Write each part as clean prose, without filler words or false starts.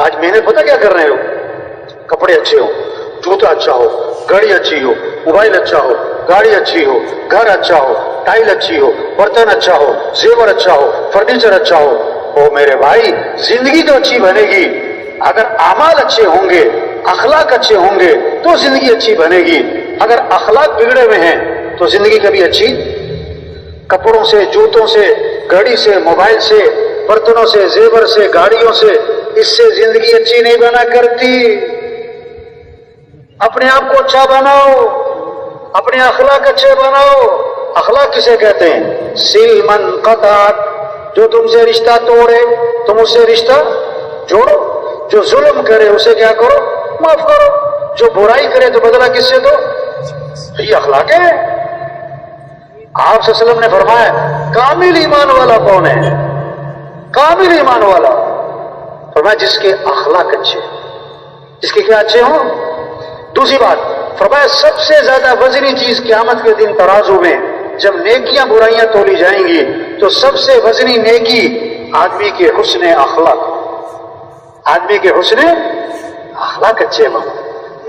آج محنت پتہ کیا کر رہے ہو؟ کپڑے اچھے ہو، جوتا اچھا ہو، گاڑی اچھی ہو، موبائل اچھا ہو، گاڑی اچھی ہو، گھر اچھا ہو، ٹائل اچھی ہو، برتن اچھا ہو، زیور اچھا ہو، فرنیچر اچھا ہو۔ او میرے بھائی، زندگی تو اچھی بنے گی اگر اعمال اچھے ہوں گے، اخلاق اچھے ہوں گے تو زندگی اچھی بنے گی۔ اگر اخلاق بگڑے ہوئے ہیں تو زندگی کبھی اچھی، کپڑوں سے، جوتوں سے، گاڑی سے، موبائل سے، برتنوں سے، زیور سے، گاڑیوں سے، اس سے زندگی اچھی نہیں بنا کرتی۔ اپنے آپ کو اچھا بناؤ، اپنے اخلاق اچھے بناؤ۔ اخلاق کسے کہتے ہیں؟ سل من قطعت، جو تم سے رشتہ توڑے تم اس سے رشتہ جوڑو، جو ظلم کرے اسے کیا کرو؟ معاف کرو، جو برائی کرے تو بدلہ کس سے دو۔ یہ اخلاق ہے۔ آپ صلی اللہ علیہ وسلم نے فرمایا کامل ایمان والا کون ہے؟ کامل ایمان والا فرمایا جس کے اخلاق اچھے، جس کے کیا اچھے ہوں۔ دوسری بات فرمایا سب سے زیادہ وزنی چیز قیامت کے دن ترازو میں جب نیکیاں برائیاں تولی جائیں گی تو سب سے وزنی نیکی آدمی کے حسن اخلاق، آدمی کے حسن اخلاق اچھے بنو،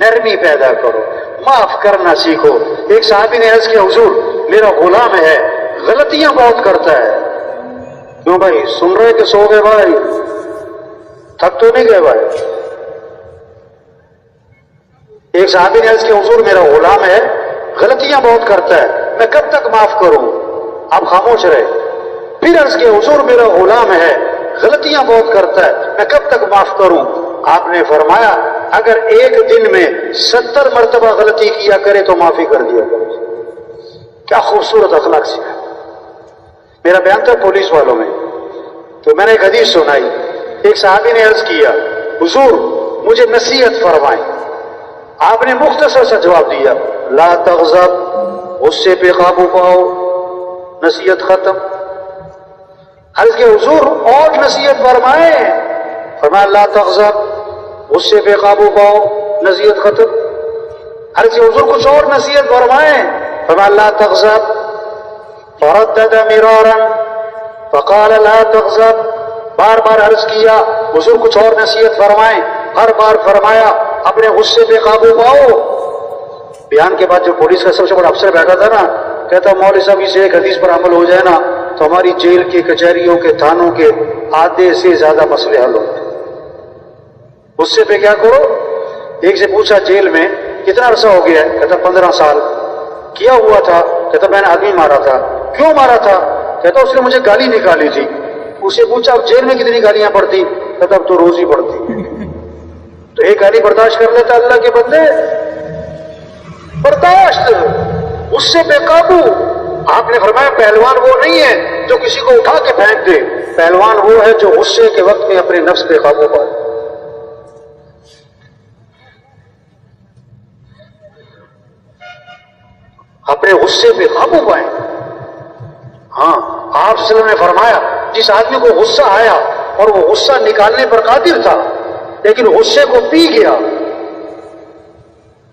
نرمی پیدا کرو، معاف کرنا سیکھو۔ ایک صحابی نے عرض کیا حضور میرا غلام ہے غلطیاں بہت کرتا ہے۔ کیوں بھائی؟ سن رہے کہ سو گئے بھائی؟ تھک تو نہیں گئے بھائی؟ ایک صحابی نے عرض کیا حضور میرا غلام ہے غلطیاں بہت کرتا ہے، میں کب تک معاف کروں؟ آپ خاموش رہے۔ پھر عرض کیا حضور میرا غلام ہے غلطیاں بہت کرتا ہے، میں کب تک معاف کروں؟ آپ نے فرمایا اگر ایک دن میں 70 مرتبہ غلطی کیا کرے تو معافی کر دیا کرو۔ کیا خوبصورت اخلاق سکھا۔ میرا بیان تھا پولیس والوں میں، تو میں نے ایک حدیث سنائی۔ ایک صحابی نے عرض کیا حضور مجھے نصیحت فرمائیں۔ آپ نے مختصر سا جواب دیا لا تغضب، غصے پہ قابو پاؤ، نصیحت ختم۔ عرض کہ حضور اور نصیحت فرمائیں۔ فرمایا لا تغضب، غصے پہ قابو پاؤ، نصیحت ختم۔ عرض کہ حضور کچھ اور نصیحت فرمائیں۔ فرمایا لا تغضب، فردد مرارا فقال لا تغضب۔ بار بار عرض کیا حضور کچھ اور نصیحت فرمائیں، ہر بار فرمایا اپنے غصے پہ قابو پاؤ۔ بیان کے بعد جو پولیس کا سب سے بڑا افسر بیٹھا تھا نا، کہتا مولوی صاحب اسے ایک حدیث پر عمل ہو جائے نا تو ہماری جیل کے، کچہریوں کے، تھانوں کے آدھے سے زیادہ مسئلے حل ہوتے۔ غصے پہ کیا کرو؟ ایک سے پوچھا جیل میں کتنا عرصہ ہو گیا ہے؟ کہتا 15 سال۔ کیا ہوا تھا؟ کہتا میں نے آدمی مارا تھا۔ کیوں مارا تھا؟ کہتا اس نے مجھے گالی نکالی تھی۔ اسے پوچھا اب جیل میں کتنی گالیاں پڑتی؟ کہتا اب تو روز ہی پڑتی۔ تو ایک گالی برداشت کر لیتا اللہ کے بندے؟ برداشت، غصے پہ قابو۔ آپ نے فرمایا پہلوان وہ نہیں ہے جو کسی کو اٹھا کے پھینک دے، پہلوان وہ ہے جو غصے کے وقت میں اپنے نفس پہ قابو پائے۔ اپنے غصے پہ قابو پائیں۔ ہاں آپ صلی اللہ علیہ وسلم نے فرمایا جس آدمی کو غصہ آیا اور وہ غصہ نکالنے پر قادر تھا لیکن غصے کو پی گیا،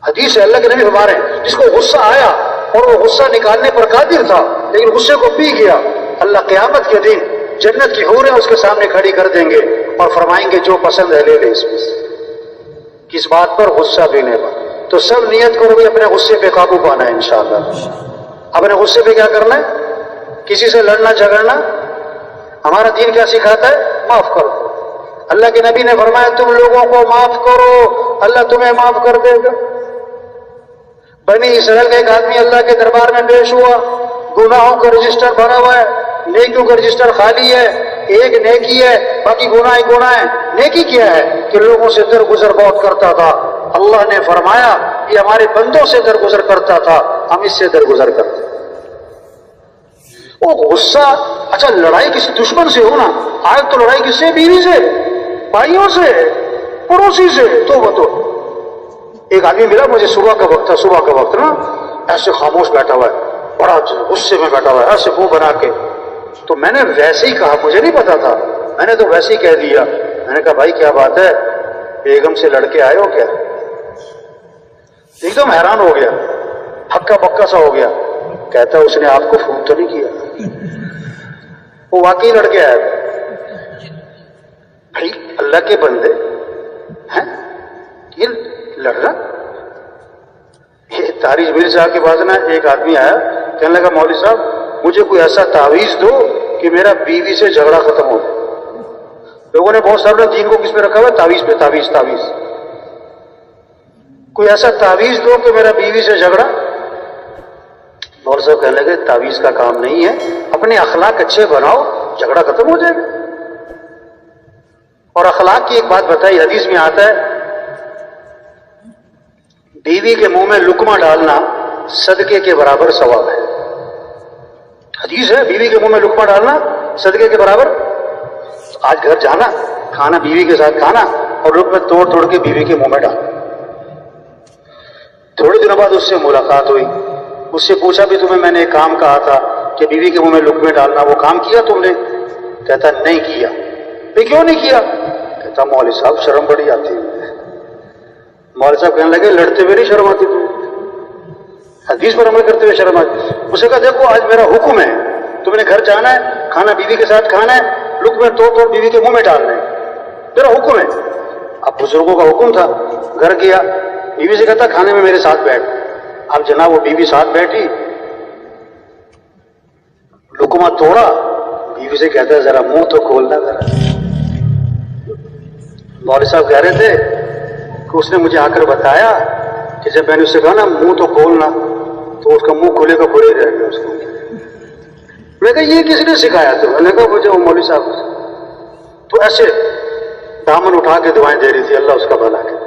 حدیث ہے اللہ کے نبی فرما رہے ہیں جس کو غصہ آیا اور وہ غصہ نکالنے پر قادر تھا لیکن غصے کو پی گیا، اللہ قیامت کے دن جنت کی حوریں اس کے سامنے کھڑی کر دیں گے اور فرمائیں گے جو پسند ہے لے لے اس میں سے۔ کس بات پر؟ غصہ پینے پر۔ تو سب نیت کرو گے اپنے غصے پہ قابو پانا ہے انشاءاللہ۔ اپنے غصے پہ کیا کرنا ہے؟ کسی سے لڑنا جھگڑنا؟ ہمارا دین کیا سکھاتا ہے؟ معاف کرو۔ اللہ کے نبی نے فرمایا تم لوگوں کو معاف کرو اللہ تمہیں معاف کر دے گا۔ بنی اسرائیل کا ایک آدمی اللہ کے دربار میں پیش ہوا، گناہوں کا رجسٹر بھرا ہوا ہے، نیکیوں کا رجسٹر خالی ہے، ایک نیکی ہے باقی گناہ ہی گناہ ہے۔ نیکی کیا ہے کہ لوگوں سے درگزر بہت کرتا تھا۔ اللہ نے فرمایا یہ ہمارے بندوں سے درگزر کرتا تھا، ہم اس سے درگزر کرتے۔ وہ غصہ، اچھا لڑائی کسی دشمن سے ہو نا، آج تو لڑائی کس سے؟ بیوی سے، بھائیوں سے، پڑوسی سے۔ تو وہ تو ایک آدمی ملا مجھے صبح کا وقت تھا، صبح کا وقت نا، ایسے خاموش بیٹھا ہوا ہے، بڑا غصے میں بیٹھا ہوا ہے، ایسے منہ بنا کے۔ تو میں نے ویسے ہی کہا، مجھے نہیں پتا تھا، میں نے تو ویسے ہی کہہ دیا، میں نے کہا بھائی کیا بات ہے، بیگم سے لڑ کے آئے ہو کیا؟ ایک دم حیران ہو گیا، ہکا بکا سا ہو گیا۔ کہتا اس نے آپ کو فون تو نہیں کیا؟ وہ واقعی لڑ کے آیا۔ بھائی اللہ کے بندے، ہیں یہ لڑ رہا. یہ تاریخ میر صاحب کے پاس نا ایک آدمی آیا, کہنے لگا مولوی صاحب مجھے کوئی ایسا تعویذ دو کہ میرا بیوی سے جھگڑا ختم ہو. لوگوں نے بہت سارے دین کو کس پہ رکھا ہوا ہے؟ تعویذ پہ. تعویذ کوئی ایسا تعویذ دو کہ میرا بیوی سے جھگڑا. مولوی صاحب کہنے لگے تعویذ کا کام نہیں ہے, اپنے اخلاق اچھے بناؤ, جھگڑا ختم ہو جائے گا. اور اخلاق کی ایک بات بتائی, حدیث میں آتا ہے بیوی کے منہ میں لقمہ ڈالنا صدقے کے برابر ثواب ہے. حدیث ہے بیوی کے منہ میں لقمہ ڈالنا صدقے کے برابر. آج گھر جانا, کھانا بیوی کے ساتھ کھانا اور لقمے توڑ توڑ کے بیوی کے منہ میں ڈالنا. تھوڑے دنوں بعد اس سے ملاقات ہوئی, اس سے پوچھا بھی تمہیں میں نے ایک کام کہا تھا کہ بیوی کے منہ میں لقمے ڈالنا, وہ کام کیا تم نے؟ کہتا نہیں کیا. کیوں نہیں کیا؟ کہتا مولوی صاحب شرم بڑی آتی ہے. مولوی صاحب کہنے لگے لڑتے ہوئے نہیں شرم آتی تم, حدیث پر عمل کرتے ہوئے شرم آتی. اسے کہا دیکھو آج میرا حکم ہے, تم نے گھر جانا ہے, کھانا بیوی کے ساتھ کھانا ہے, لقمے توڑ توڑ بیوی کے منہ میں ڈالنا ہے, میرا حکم ہے. اب بزرگوں کا حکم تھا, گھر گیا, بیوی سے کہتا کھانے میں میرے ساتھ بیٹھ. اب جناب وہ بیوی ساتھ بیٹھی, لقمہ توڑا, بیوی سے کہتا ہے ذرا منہ تو کھولنا ذرا. مولوی صاحب کہہ رہے تھے کہ اس نے مجھے آ کر بتایا کہ جب میں نے اس سے کہا نا منہ تو کھولنا, تو اس کا منہ کھولے کا کھلے رہ گیا. اس کو میں کہا یہ کس نے سکھایا؟ تو میں نے کہا مجھے وہ مولوی صاحب. تو ایسے دامن اٹھا کے دعائیں دے رہی تھی, اللہ اس کا بھلا کرے.